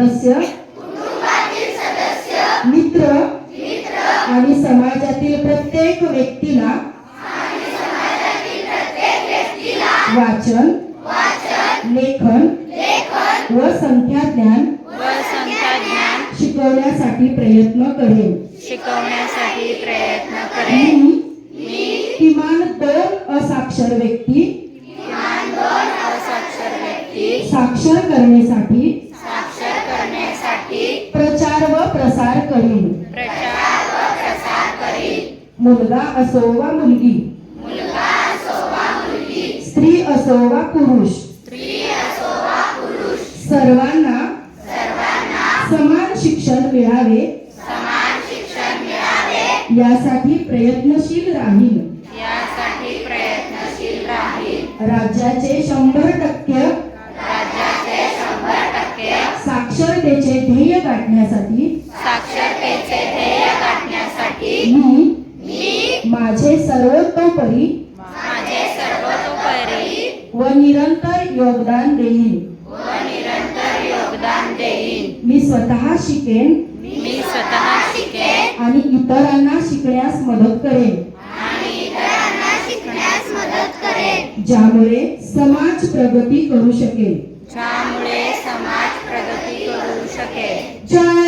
सदस्य मित्र आणि समाजातील प्रत्येक व्यक्तीला वाचन लेखन व संख्याज्ञान शिकवण्यासाठी प्रयत्न करेन. मी किमान 2 असाक्षर व्यक्ती साक्षर करण्यासाठी प्रचार व प्रसार करीन. मुलगा असो वा मुलगी, स्त्री असो वा पुरुष, सर्वांना समान शिक्षण मिळावे यासाठी प्रयत्नशील राहील. राज्याचे 100% साक्षरतेचे ध्येय गाठण्यासाठी मी माझे सर्वतोपरी व निरंतर योगदान देईन. मी स्वतः शिकेन आणि इतरांना शिकण्यास मदत करेन, ज्यामुळे समाज प्रगती करू शकेल. जय